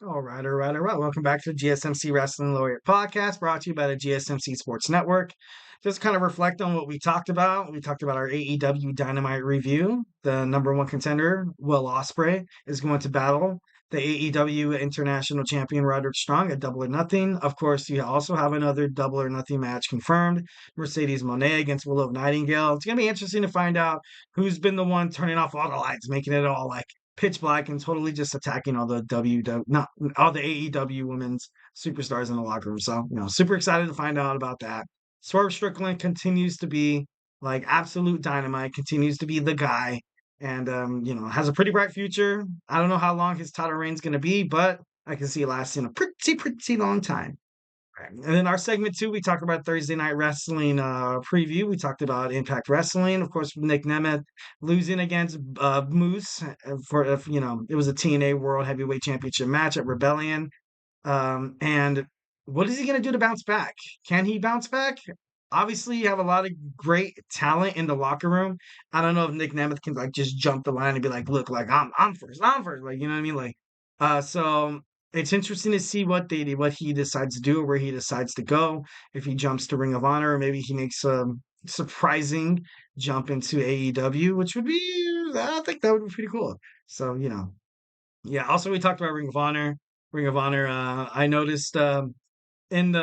All right. Welcome back to the GSMC Wrestling Laureate Podcast, brought to you by the GSMC Sports Network. Just kind of reflect on what we talked about. We talked about our AEW Dynamite review. The number one contender, Will Ospreay, is going to battle the AEW International Champion Roderick Strong at Double or Nothing. Of course, you also have another Double or Nothing match confirmed: Mercedes Moné against Willow Nightingale. It's going to be interesting to find out who's been the one turning off all the lights, making it all like pitch black and totally just attacking all the not all the AEW women's superstars in the locker room. So, super excited to find out about that. Swerve Strickland continues to be like absolute dynamite, continues to be the guy, and has a pretty bright future. I don't know how long his title reign's going to be, but I can see it lasting a pretty long time. Right. And then our segment two, we talked about Thursday Night Wrestling preview. We talked about Impact Wrestling, of course, Nick Nemeth losing against Moose for it was a TNA World Heavyweight Championship match at Rebellion. And what is he going to do to bounce back? Can he bounce back? Obviously, you have a lot of great talent in the locker room. I don't know if Nick Nemeth can like just jump the line and be like, "Look, like I'm first, like you know what I mean." Like, so it's interesting to see what he decides to do or where he decides to go. If he jumps to Ring of Honor, or maybe he makes a surprising jump into AEW, which would be I think that would be pretty cool. So yeah. Also, we talked about Ring of Honor. Ring of Honor. I noticed in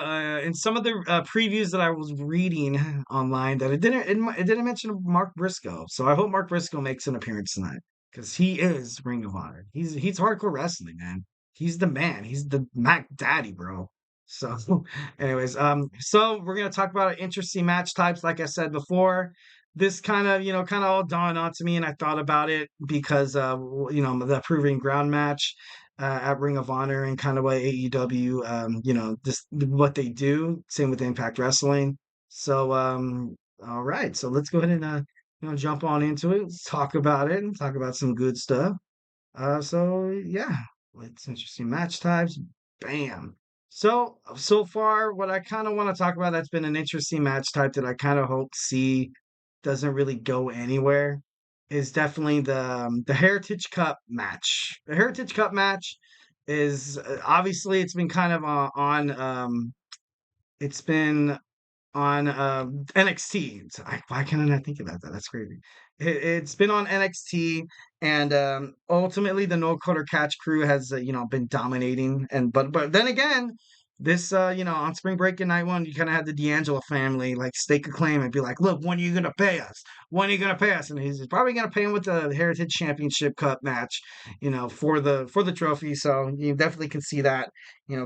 some of the previews that I was reading online that it didn't mention Mark Briscoe. So I hope Mark Briscoe makes an appearance tonight because he is Ring of Honor. He's hardcore wrestling, man. He's the man. He's the Mac Daddy, bro. So, anyways, so we're gonna talk about interesting match types. Like I said before, this kind of all dawned onto me, and I thought about it because the proving ground match at Ring of Honor and kind of what AEW, just what they do. Same with Impact Wrestling. So, all right. So let's go ahead and jump on into it. Let's talk about it and talk about some good stuff. So yeah, it's interesting match types. Bam. So far, what I kind of want to talk about that's been an interesting match type that I kind of hope see doesn't really go anywhere is definitely the Heritage Cup match. The Heritage Cup match is obviously it's been kind of it's been on NXT. Why can't I not think about that? That's crazy. It's been on NXT, and ultimately the No Quarter Catch crew has been dominating. And but then again, this on Spring Break in night one, you kind of had the D'Angelo family like stake a claim and be like, look, when are you gonna pay us? When are you gonna pay us? And he's probably gonna pay him with the Heritage Championship Cup match, for the trophy. So you definitely can see that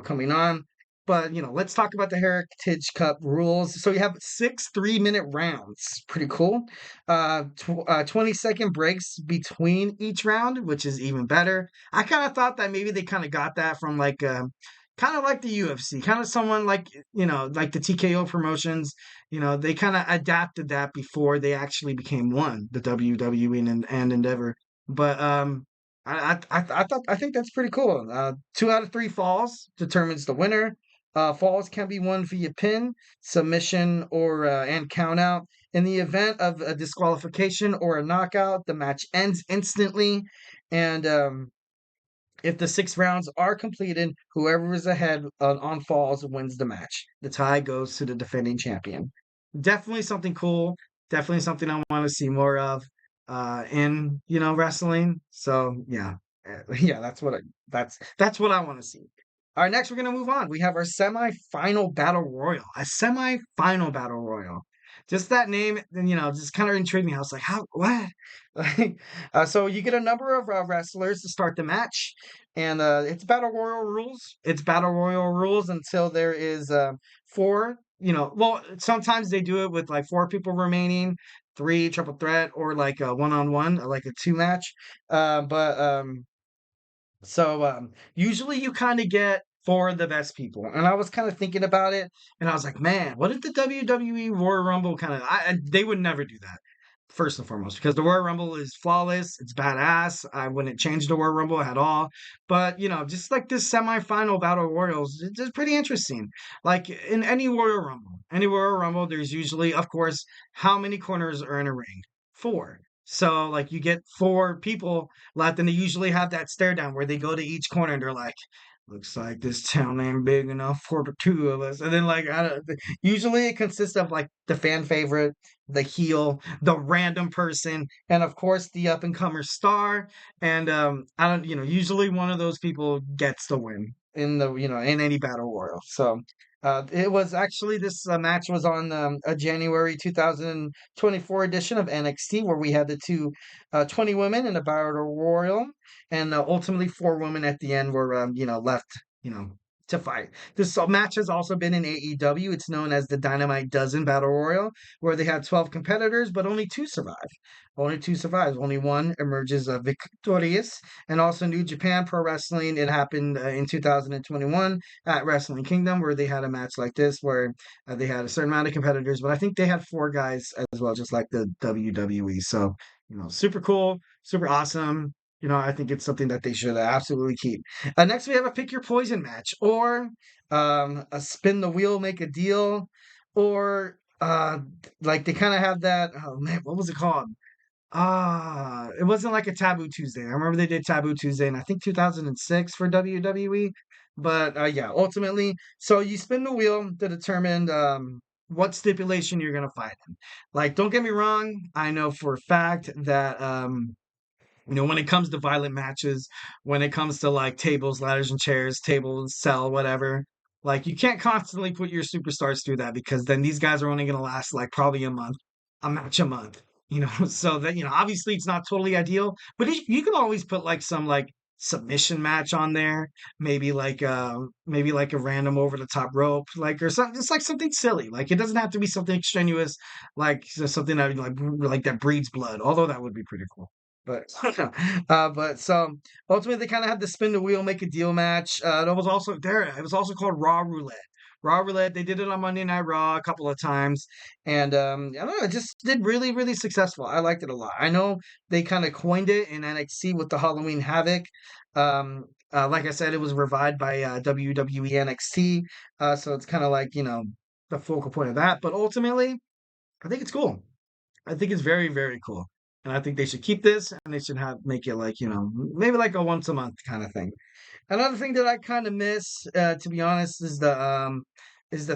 coming on. But let's talk about the Heritage Cup rules. So you have 6 3-minute rounds. Pretty cool. 20-second breaks between each round, which is even better. I kind of thought that maybe they kind of got that from like kind of like the UFC, kind of someone like like the TKO promotions. They kind of adapted that before they actually became one, the WWE and Endeavor. But I think that's pretty cool. 2 out of 3 falls determines the winner. Falls can be won via pin, submission, or and count out. In the event of a disqualification or a knockout, the match ends instantly. And if the 6 rounds are completed, whoever is ahead on falls wins the match. The tie goes to the defending champion. Definitely something cool. Definitely something I want to see more of in wrestling. So yeah, yeah, that's what I want to see. All right, next we're gonna move on. We have our semi-final battle royal. A semi-final battle royal. Just that name, just kind of intrigued me. I was like, how, what? Like, so you get a number of wrestlers to start the match, and it's battle royal rules. It's battle royal rules until there is 4. Well, sometimes they do it with like 4 people remaining, 3 triple threat, or like a one-on-one, like a 2 match. But usually you kind of get 4 of the best people. And I was kind of thinking about it, and I was like, man, what if the WWE Royal Rumble they would never do that. First and foremost, because the Royal Rumble is flawless, it's badass. I wouldn't change the Royal Rumble at all. But just like this semifinal battle royals, it's just pretty interesting. Like in any Royal Rumble, there's usually, of course, how many corners are in a ring? 4. So like you get 4 people left, and they usually have that stare down where they go to each corner and they're like, Looks like this town ain't big enough for the two of us. And then, like, I don't, usually it consists of like the fan favorite, the heel, the random person, and of course the up and comer star. And I don't, usually one of those people gets the win in in any battle royal. So it was actually this match was on a January 2024 edition of NXT where we had the two 20 women in a battle royal, and ultimately four women at the end were left you know to fight. This match has also been in AEW. It's known as the Dynamite Dozen Battle Royal, where they had 12 competitors, but only two survive. Only two survives. Only one emerges victorious. And also New Japan Pro Wrestling. It happened in 2021 at Wrestling Kingdom, where they had a match like this, where they had a certain amount of competitors, but I think they had four guys as well, just like the WWE. So super cool, super awesome. I think it's something that they should absolutely keep. Next, we have a pick your poison match, or a spin the wheel, make a deal, or like they kind of have that. Oh man, what was it called? It wasn't like a Taboo Tuesday. I remember they did Taboo Tuesday in I think 2006 for WWE. But yeah, ultimately, so you spin the wheel to determine what stipulation you're gonna fight in. Like, don't get me wrong, I know for a fact that when it comes to violent matches, when it comes to like tables, ladders, and chairs, tables, cell, whatever, like you can't constantly put your superstars through that because then these guys are only going to last like probably a match a month, So that, obviously it's not totally ideal, but you can always put like some like submission match on there, maybe like a random over the top rope, like or something, just like something silly. Like it doesn't have to be something strenuous, like something that like that breeds blood. Although that would be pretty cool. But but so ultimately they kind of had the spin the wheel, make a deal match. That was also there. It was also called Raw Roulette. Raw Roulette. They did it on Monday Night Raw a couple of times, and I don't know. It just did really, really successful. I liked it a lot. I know they kind of coined it in NXT with the Halloween Havoc. Like I said, it was revived by WWE NXT. So it's kind of like the focal point of that. But ultimately, I think it's cool. I think it's very, very cool. And I think they should keep this and they should make it like, maybe like a once a month kind of thing. Another thing that I kind of miss, to be honest, is the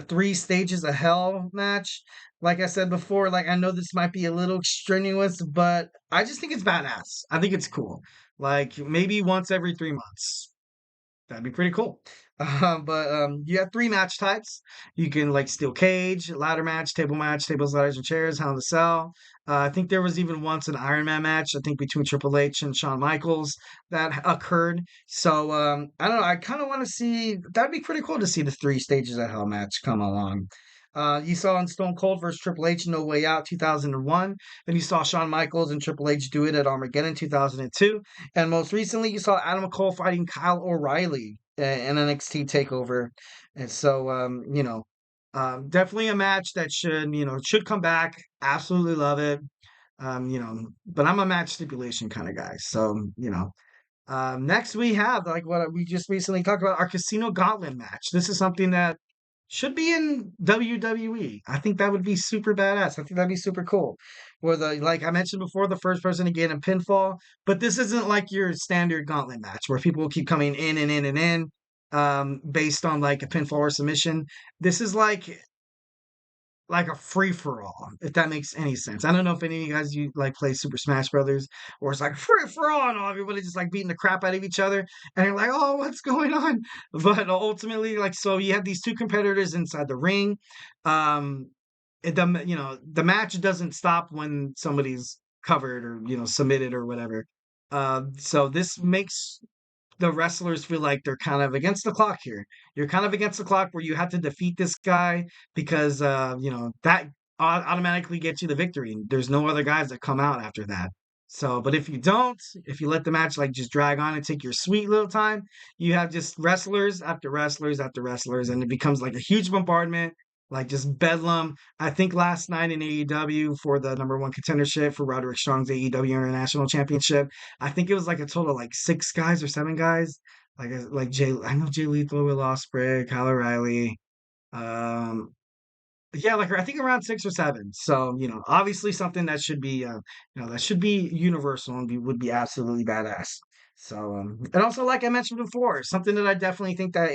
three stages of hell match. Like I said before, like I know this might be a little strenuous, but I just think it's badass. I think it's cool. Like maybe once every 3 months. That'd be pretty cool. But you have three match types. You can like steel cage, ladder match, tables, ladders, and chairs, Hell in the Cell. I think there was even once an Iron Man match, I think between Triple H and Shawn Michaels that occurred. So I don't know. I kind of want to see, that'd be pretty cool to see the three stages of Hell match come along. You saw in Stone Cold versus Triple H No Way Out 2001. Then you saw Shawn Michaels and Triple H do it at Armageddon 2002. And most recently, you saw Adam Cole fighting Kyle O'Reilly in NXT Takeover. And so, definitely a match that should come back. Absolutely love it. But I'm a match stipulation kind of guy. So, next we have like what we just recently talked about, our Casino Gauntlet match. This is something that should be in WWE. I think that would be super badass. I think that'd be super cool. Where like I mentioned before, the first person to get a pinfall, but this isn't like your standard gauntlet match where people will keep coming in and in and in, based on like a pinfall or submission. This is like a free for all, if that makes any sense. I don't know if any of you guys you like play Super Smash Brothers, or it's like free for all, and all everybody just like beating the crap out of each other, and you're like, oh, what's going on? But ultimately, like, so you have these two competitors inside the ring. Um, the match doesn't stop when somebody's covered or submitted or whatever. So this makes the wrestlers feel like they're kind of against the clock here. You're kind of against the clock where you have to defeat this guy because that automatically gets you the victory. There's no other guys that come out after that. So, but if you don't, if you let the match like just drag on and take your sweet little time, you have just wrestlers after wrestlers after wrestlers, and it becomes like a huge bombardment, like just bedlam. I think last night in AEW for the number one contendership for Roderick Strong's AEW International Championship, I think it was like a total of like 6 guys or 7 guys. Like I know Jay Lethal, Will Ospreay, Kyle O'Reilly. Um, yeah, like I think around 6 or 7. So obviously something that should be that should be universal and would be absolutely badass. So, and also, like I mentioned before, something that I definitely think that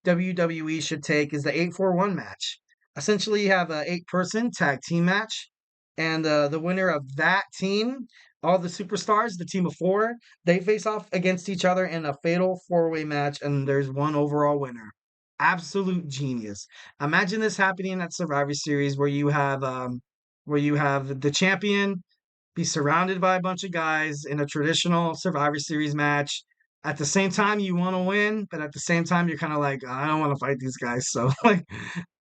WWE should take is the 8-4-1 match. Essentially, you have a 8-person tag team match, and the winner of that team, all the superstars, the team of four, they face off against each other in a fatal four-way match, and there's one overall winner. Absolute genius. Imagine this happening at Survivor Series, where you have the champion be surrounded by a bunch of guys in a traditional Survivor Series match. At the same time, you want to win, but at the same time, you're kind of like, I don't want to fight these guys. So, like,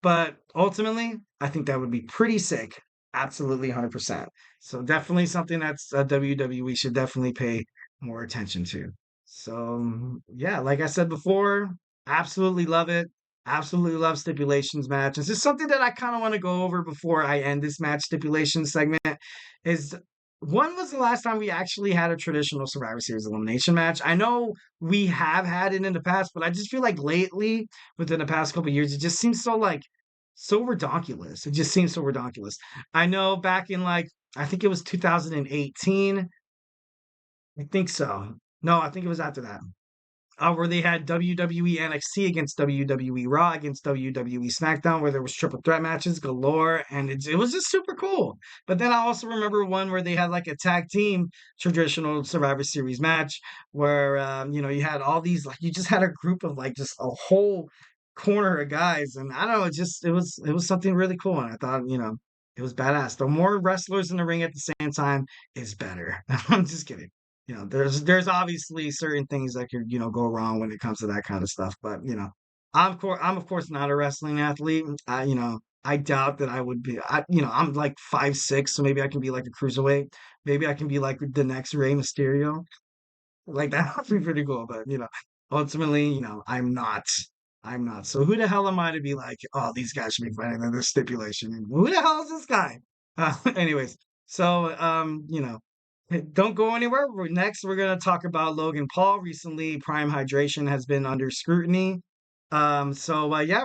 but ultimately, I think that would be pretty sick. Absolutely 100%. So, definitely something that's WWE should definitely pay more attention to. So, yeah, like I said before, absolutely love it. Absolutely love stipulations matches. This is something that I kind of want to go over before I end this match stipulation segment. Is when was the last time we actually had a traditional Survivor Series elimination match? I know we have had it in the past, but I just feel like lately, within the past couple of years, it just seems so like so redonkulous. It just seems so redonkulous. I know back in like I think it was 2018. I think so. No, I think it was after that where they had WWE NXT against WWE Raw against WWE SmackDown, where there was triple threat matches galore, and it was just super cool. But then I also remember one where they had like a tag team traditional Survivor Series match, where you had all these like you just had a group of like just a whole corner of guys, and I don't know, it was something really cool, and I thought it was badass. The more wrestlers in the ring at the same time is better. I'm just kidding. There's obviously certain things that could go wrong when it comes to that kind of stuff, but I'm of course not a wrestling athlete. I doubt that I would be. I'm like 5'6", so maybe I can be like a cruiserweight. Maybe I can be like the next Rey Mysterio. Like that would be pretty cool, but ultimately, I'm not. I'm not. So who the hell am I to be like, oh, these guys should be fighting in this stipulation? Who the hell is this guy? Anyways, so don't go anywhere. Next, we're going to talk about Logan Paul. Recently, Prime Hydration has been under scrutiny. Yeah,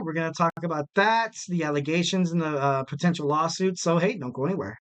we're going to talk about that, the allegations and the potential lawsuits. So, hey, don't go anywhere.